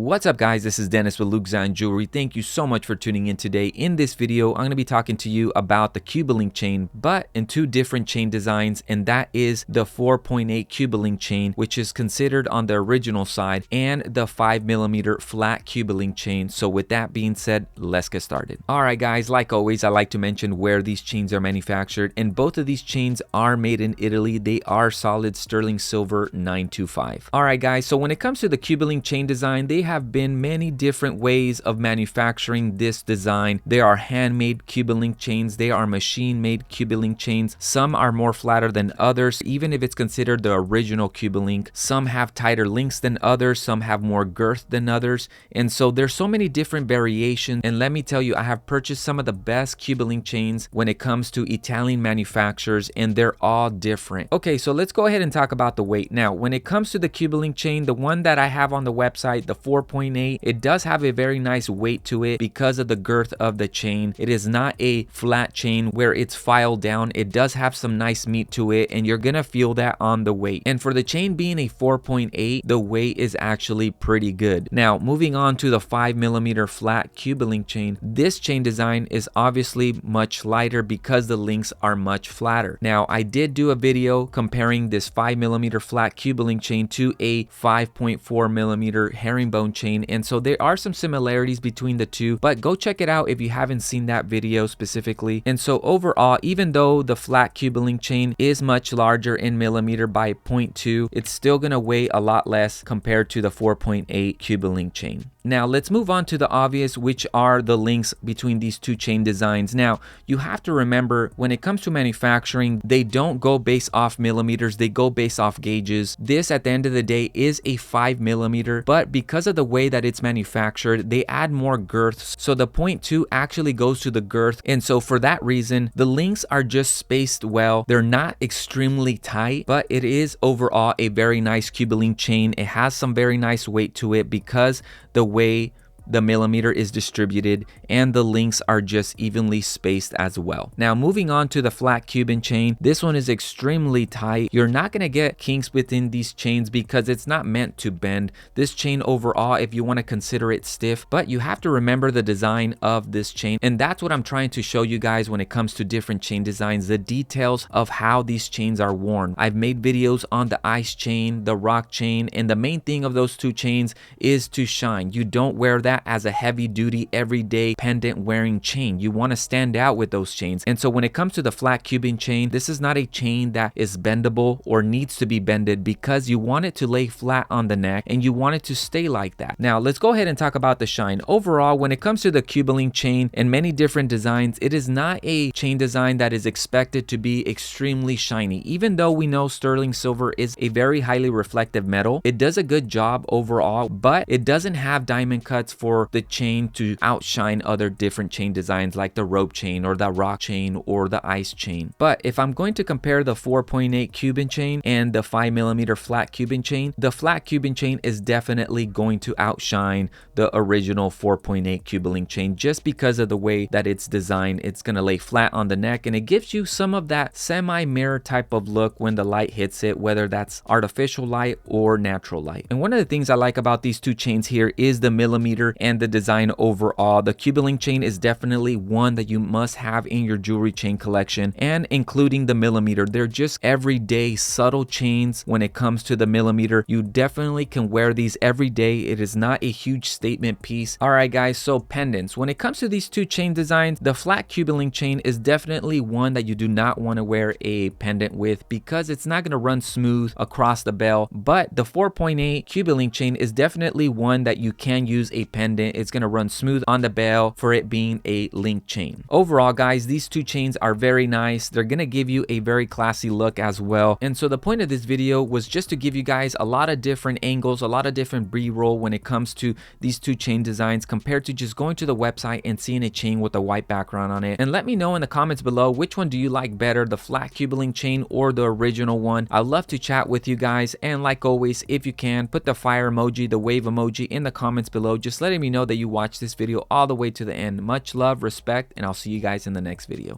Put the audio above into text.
What's up guys, this is Dennis with Luke Zion Jewelry. Thank you so much for tuning in today. In this video, I'm going to be talking to you about the Cuban Link chain, but in two different chain designs, and that is the 4.8 Cuban Link chain, which is considered on the original side, and the 5mm Flat Cuban Link chain. So with that being said, let's get started. Alright guys, like always, I like to mention where these chains are manufactured, and both of these chains are made in Italy. They are solid sterling silver 925. Alright guys, so when it comes to the Cuban Link chain design, they have been many different ways of manufacturing this design. There are handmade Cuban Link chains, they are machine-made Cuban Link chains. Some are more flatter than others, even if it's considered the original Cuban Link. Some have tighter links than others, some have more girth than others, and so there's so many different variations. And let me tell you, I have purchased some of the best Cuban Link chains when it comes to Italian manufacturers, and they're all different. Okay, so let's go ahead and talk about the weight. Now, when it comes to the Cuban Link chain, the one that I have on the website, the 4.8, it does have a very nice weight to it because of the girth of the chain. It is not a flat chain where it's filed down. It does have some nice meat to it, and you're gonna feel that on the weight. And for the chain being a 4.8, the weight is actually pretty good. Now, moving on to the 5mm Flat Cuban Link chain, this chain design is obviously much lighter because the links are much flatter. Now, I did do a video comparing this 5mm Flat Cuban Link chain to a 5.4mm herringbone chain, and so there are some similarities between the two, but go check it out if you haven't seen that video specifically. And so overall, even though the Flat Cuban Link chain is much larger in millimeter by 0.2, it's still gonna weigh a lot less compared to the 4.8 Cuban Link chain. Now let's move on to the obvious, which are the links between these two chain designs. Now you have to remember, when it comes to manufacturing, they don't go based off millimeters, they go based off gauges. This at the end of the day is a 5mm, but because of the way that it's manufactured, they add more girths, so the 0.2 actually goes to the girth, and so for that reason the links are just spaced well. They're not extremely tight, but it is overall a very nice Cuban Link chain. It has some very nice weight to it because the way the millimeter is distributed, and the links are just evenly spaced as well. Now moving on to the Flat Cuban chain, this one is extremely tight. You're not going to get kinks within these chains because it's not meant to bend. This chain overall, if you want to consider it stiff, but you have to remember the design of this chain, and that's what I'm trying to show you guys when it comes to different chain designs, the details of how these chains are worn. I've made videos on the ice chain, the rock chain, and the main thing of those two chains is to shine. You don't wear that as a heavy duty everyday pendant wearing chain. You want to stand out with those chains. And so when it comes to the Flat Cuban chain, this is not a chain that is bendable or needs to be bended because you want it to lay flat on the neck and you want it to stay like that. Now let's go ahead and talk about the shine. Overall, when it comes to the Cuban Link chain and many different designs, it is not a chain design that is expected to be extremely shiny. Even though we know sterling silver is a very highly reflective metal, it does a good job overall, but it doesn't have diamond cuts for the chain to outshine other different chain designs like the rope chain or the rock chain or the ice chain. But if I'm going to compare the 4.8 Cuban chain and the 5mm Flat Cuban chain, the Flat Cuban chain is definitely going to outshine the original 4.8 Cuban Link chain just because of the way that it's designed. It's going to lay flat on the neck, and it gives you some of that semi-mirror type of look when the light hits it, whether that's artificial light or natural light. And one of the things I like about these two chains here is the millimeter and the design overall. The Cuban Link chain is definitely one that you must have in your jewelry chain collection, and including the millimeter. They're just everyday subtle chains when it comes to the millimeter. You definitely can wear these every day. It is not a huge statement piece. Alright guys, so pendants. When it comes to these two chain designs, the Flat Cuban Link chain is definitely one that you do not want to wear a pendant with because it's not going to run smooth across the bell, but the 4.8 Cuban Link chain is definitely one that you can use a pendant. It's going to run smooth on the bell for it being a link chain. Overall guys, these two chains are very nice. They're going to give you a very classy look as well. And so the point of this video was just to give you guys a lot of different angles, a lot of different b-roll when it comes to these two chain designs compared to just going to the website and seeing a chain with a white background on it. And let me know in the comments below, which one do you like better, the Flat Cuban Link chain or the original one? I'd love to chat with you guys, and like always, if you can, put the fire emoji, the wave emoji in the comments below, just letting me know that you watched this video all the way to the end. Much love, respect, and I'll see you guys in the next video.